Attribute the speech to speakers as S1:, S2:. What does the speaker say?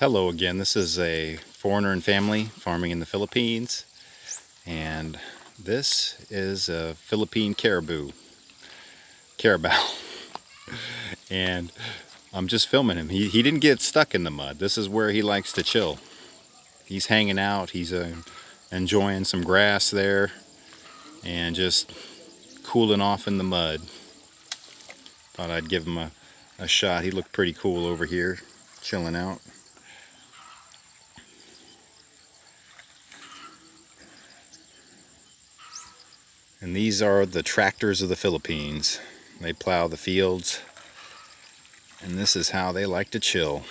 S1: Hello again. This is a foreigner and family farming in the Philippines, and this is a Philippine Carabao, and I'm just filming him. He didn't get stuck in the mud. This is where he likes to chill. He's hanging out. He's enjoying some grass there, and just cooling off in the mud. Thought I'd give him a shot. He looked pretty cool over here, chilling out. And these are the tractors of the Philippines. They plow the fields, and this is how they like to chill.